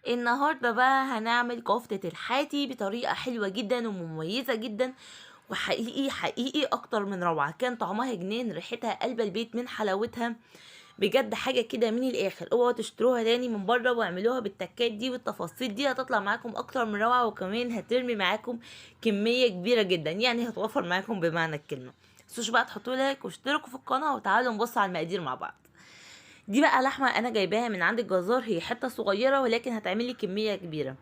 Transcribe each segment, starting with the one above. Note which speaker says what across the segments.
Speaker 1: النهاردة بقى هنعمل كفتة الحاتي بطريقة حلوة جدا ومميزة جدا، وحقيقي حقيقي اكتر من روعة. كان طعمها جنان، ريحتها قلب البيت من حلاوتها. بجد حاجة كده من الاخر. اوعوا تشتروها تاني من بره واعملوها بالتكات دي والتفاصيل دي، هتطلع معاكم اكتر من روعة، وكمان هترمي معاكم كمية كبيرة جدا، يعني هتوفر معاكم بمعنى الكلمة. متنسوش بقى تحطوا لايك واشتركوا في القناة، وتعالوا نبص على المقادير مع بعض. دي بقى لحمة انا جايباها من عند الجزار، هي حتة صغيرة ولكن هتعملي كمية كبيرة.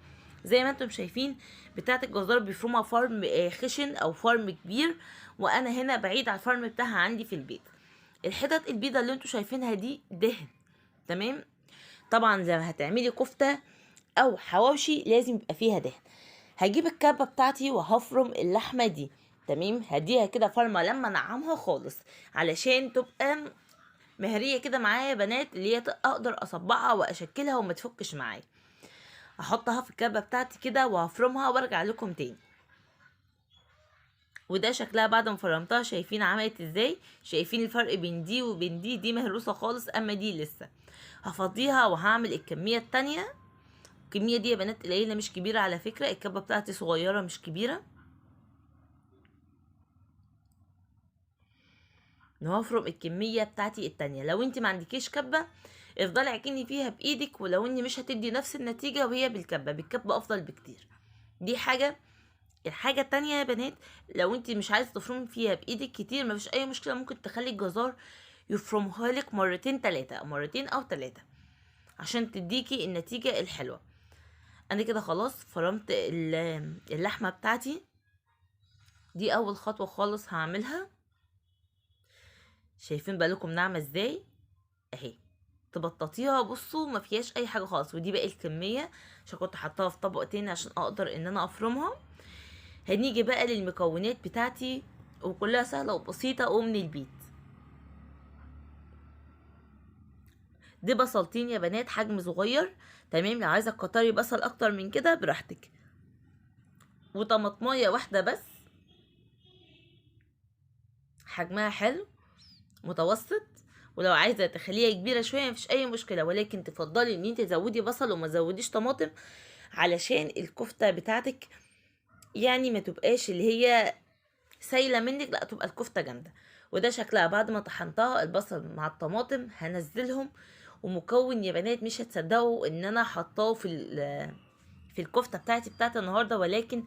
Speaker 1: زي ما انتم شايفين بتاعة الجزار بيفرمها فرم خشن او فرم كبير، وانا هنا بعيد على الفرم بتاعها عندي في البيت. الحتت البيضة اللي انتم شايفينها دي دهن. تمام. طبعا زي ما هتعملي كفتة او حواوشي لازم يبقى فيها دهن. هجيب الكبة بتاعتي وهفرم اللحمة دي. تمام. هديها كده فرمة لما نعمها خالص، علشان تبقى مهريه كده معايا يا بنات، اللي هي اقدر اصبعها واشكلها وما تفكش معايا. هحطها في الكبه بتاعتي كده وهفرمها وارجع لكم تاني. وده شكلها بعد ما فرمتها. شايفين عملت ازاي؟ شايفين الفرق بين دي وبين دي مهروسه خالص، اما دي لسه. هفضيها وهعمل الكميه التانية. الكميه دي يا بنات قليله مش كبيره على فكره، الكبه بتاعتي صغيره مش كبيره. وهفرم الكميه بتاعتي التانية. لو انت ما عندكيش كبه افضلي عجني فيها بايدك، ولو اني مش هتدي نفس النتيجه وهي بالكبه افضل بكتير. دي حاجه. الحاجه التانية يا بنات، لو انت مش عايزه تفرمي فيها بايدك كتير مفيش اي مشكله، ممكن تخلي الجزار يفرمها لك مرتين تلاتة او مرتين او تلاتة عشان تديكي النتيجه الحلوه. انا كده خلاص فرمت اللحمه بتاعتي. دي اول خطوه خالص هعملها. شايفين بالكم ناعمه ازاي؟ اهي. تبططيها بصوا ما فيهاش اي حاجه خالص. ودي باقي الكميه عشان كنت حطاها في طبق تاني عشان اقدر ان انا افرمها. هنيجي بقى للمكونات بتاعتي، وكلها سهله وبسيطه ومن البيت. دي بصلتين يا بنات حجم صغير. تمام. لو عايزه تكتري بصل اكتر من كده براحتك. وطماطمايه واحده بس حجمها حلو متوسط. ولو عايزه تخليها كبيره شويه مفيش اي مشكله، ولكن تفضلي ان انت تزودي بصل وما تزوديش طماطم، علشان الكفته بتاعتك يعني ما تبقاش اللي هي سايله منك، لا تبقى الكفته جامده. وده شكلها بعد ما طحنتها البصل مع الطماطم. هنزلهم. ومكون يا بنات مش هتصدقوا ان انا حطاه في الكفته بتاعت النهارده، ولكن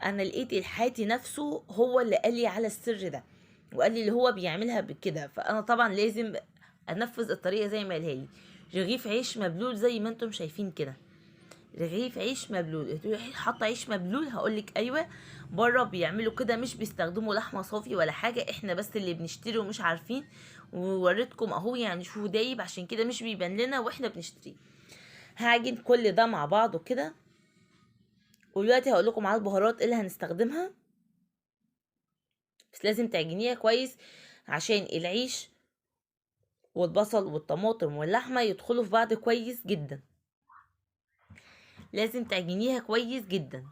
Speaker 1: انا لقيت الحاتي نفسه هو اللي قال لي على السر ده، وقال لي اللي هو بيعملها بكده، فانا طبعا لازم انفذ الطريقه زي ما قالها لي. رغيف عيش مبلول زي ما انتم شايفين كده. رغيف عيش مبلول. تقولي حاطه عيش مبلول؟ هقولك ايوه. بره بيعملوا كده مش بيستخدموا لحمه صافي ولا حاجه، احنا بس اللي بنشتري ومش عارفين. ووريتكم اهو، يعني شوفوا دايب عشان كده مش بيبان لنا واحنا بنشتريه. هعجن كل ده مع بعضه كده. ودلوقتي هقول لكم على البهارات اللي هنستخدمها. بس لازم تعجنيها كويس عشان العيش والبصل والطماطم واللحمه يدخلوا في بعض كويس جدا. لازم تعجنيها كويس جدا.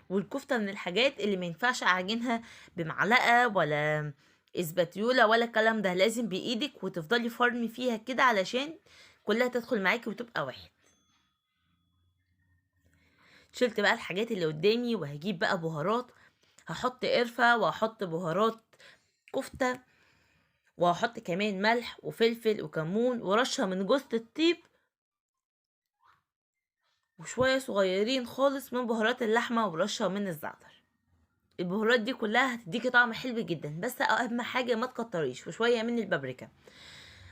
Speaker 1: والكفتة من الحاجات اللي ما ينفعش اعجنها بمعلقة ولا اسباتيولا ولا الكلام ده، لازم بايدك وتفضلي فرمي فيها كده علشان كلها تدخل معاكي وتبقى واحد. شلت بقى الحاجات اللي قدامي وهجيب بقى بهارات. هحط قرفة وهحط بهارات كفتة، وهحط كمان ملح وفلفل وكمون ورشة من جوز الطيب، وشوية صغيرين خالص من بهارات اللحمة ورشة من الزعتر. البهارات دي كلها هتديكي طعم حلو جدا، بس اهم حاجه ما تكتريش. وشويه من البابريكا،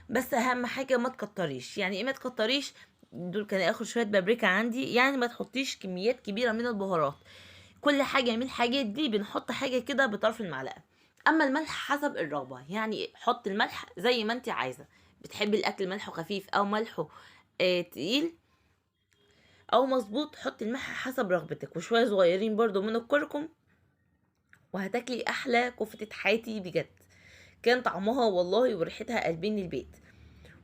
Speaker 1: بس اهم حاجه ما تكتريش. يعني ايه ما تكتريش؟ دول كان اخر شويه بابريكا عندي، يعني ما تحطيش كميات كبيره من البهارات. كل حاجه من الحاجات دي بنحط حاجه كده بطرف المعلقه. اما الملح حسب الرغبه، يعني حط الملح زي ما انت عايزه. بتحبي الاكل ملحه خفيف او ملحه تقيل او مظبوط، حط الملح حسب رغبتك. وشويه صغيرين برضو من الكركم، وهتاكلي احلى كفتة حياتي بجد. كان طعمها والله وريحتها قلبين البيت.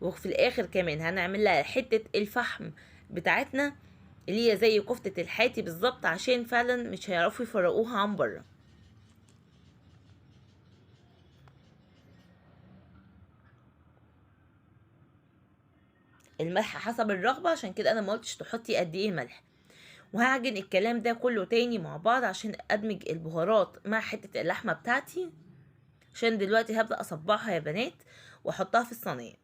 Speaker 1: وفي الاخر كمان هنعمل لها حتة الفحم بتاعتنا، اللي هي زي كفتة الحاتي بالظبط، عشان فعلا مش هيعرفوا يفرقوها عن بره. الملح حسب الرغبة، عشان كده انا ما قلتش تحطي قد ايه ملح. وهعجن الكلام ده كله تاني مع بعض عشان ادمج البهارات مع حتة اللحمة بتاعتي، عشان دلوقتي هبدأ اصبعها يا بنات واحطها في الصينية.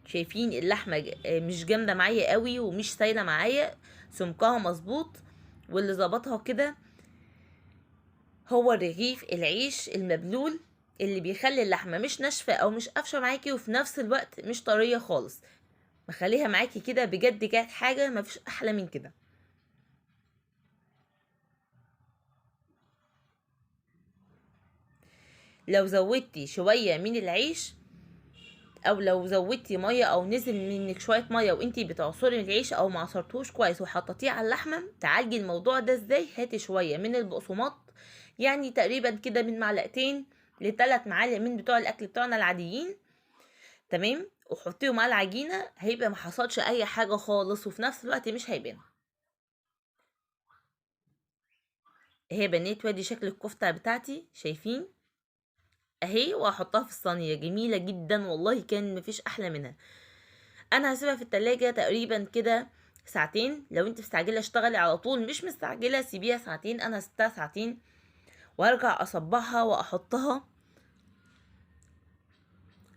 Speaker 1: شايفين اللحمة مش جامدة معايا قوي ومش سايلة معايا، سمكها مظبوط. واللي ظبطها كده هو رغيف العيش المبلول، اللي بيخلي اللحمة مش ناشفة او مش قافشة معاكي، وفي نفس الوقت مش طرية خالص، مخليها معاكي كده. بجد كانت حاجة مفيش احلى من كده. لو زودتي شوية من العيش، او لو زودتي ميه او نزل منك شويه ميه وانتي بتعصري العيش او ما عصرتوش كويس وحطيتيه على اللحمه، تعالجي الموضوع ده ازاي؟ هاتي شويه من البقسماط، يعني تقريبا كده من معلقتين ل3 معالق من بتوع الاكل بتوعنا العاديين، تمام، وحطيهم على العجينه، هيبقى ما حصلش اي حاجه خالص، وفي نفس الوقت مش هيبان. اهي بنات، وادي شكل الكفته بتاعتي، شايفين اهي، وهحطها في الصينيه. جميله جدا والله، كان مفيش احلى منها. انا هسيبها في التلاجة تقريبا كده ساعتين. لو انت مستعجله اشتغلي على طول، مش مستعجله سيبيها ساعتين. انا سبتها ساعتين، وارجع اصبعها واحطها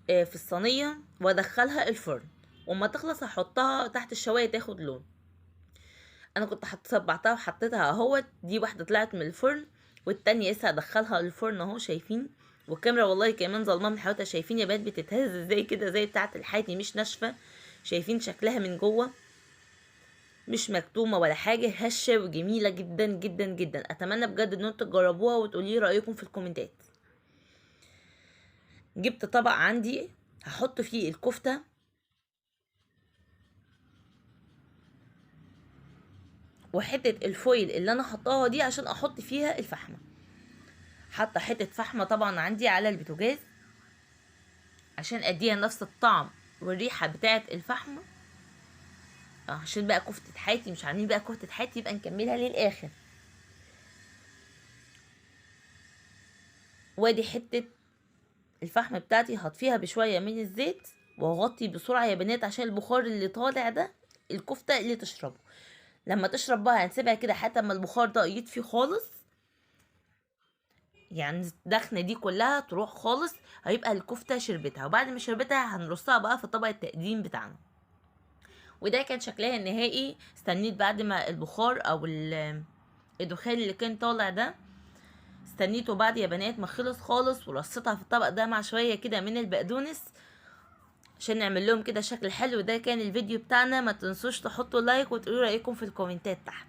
Speaker 1: في الصينيه وادخلها الفرن. وما تخلص هحطها تحت الشوايه تاخد لون. انا كنت صبعتها وحطيتها اهوت، دي واحده طلعت من الفرن والتانية لسه هدخلها الفرن اهو، شايفين؟ والكاميرا والله كمان ظلمه من حواليها. شايفين يا بنات بتتهز ازاي كده زي بتاعه الحاتي، مش ناشفه. شايفين شكلها من جوه مش مكتومه ولا حاجه، هشه وجميله جدا جدا جدا. اتمنى بجد ان انتوا تجربوها وتقولي رايكم في الكومنتات. جبت طبق عندي هحط فيه الكفته، وحته الفويل اللي انا حطاها دي عشان احط فيها الفحمه. حاطه حته فحمه طبعا عندي على البوتاجاز عشان اديها نفس الطعم والريحه بتاعه الفحمه. عشان بقى كفته حياتي مش عاملين بقى كفته حياتي، يبقى نكملها للاخر. وادي حته الفحم بتاعتي هطفيها بشويه من الزيت، واغطي بسرعه يا بنات عشان البخار اللي طالع ده الكفته اللي تشربه. لما تشرب بقى هنسيبها كده حتى اما البخار ده يطفي خالص، يعني الدخنه دي كلها تروح خالص، هيبقى الكفته شربتها. وبعد ما شربتها هنرصها بقى في طبق التقديم بتاعنا. وده كان شكلها النهائي. استنيت بعد ما البخار او الدخان اللي كان طالع ده، استنيته بعد يا بنات ما خلص خالص، ورصيتها في الطبق ده مع شويه كده من البقدونس عشان نعمل لهم كده شكل حلو. ده كان الفيديو بتاعنا، ما تنسوش تحطوا لايك وتقولوا رايكم في الكومنتات تحت.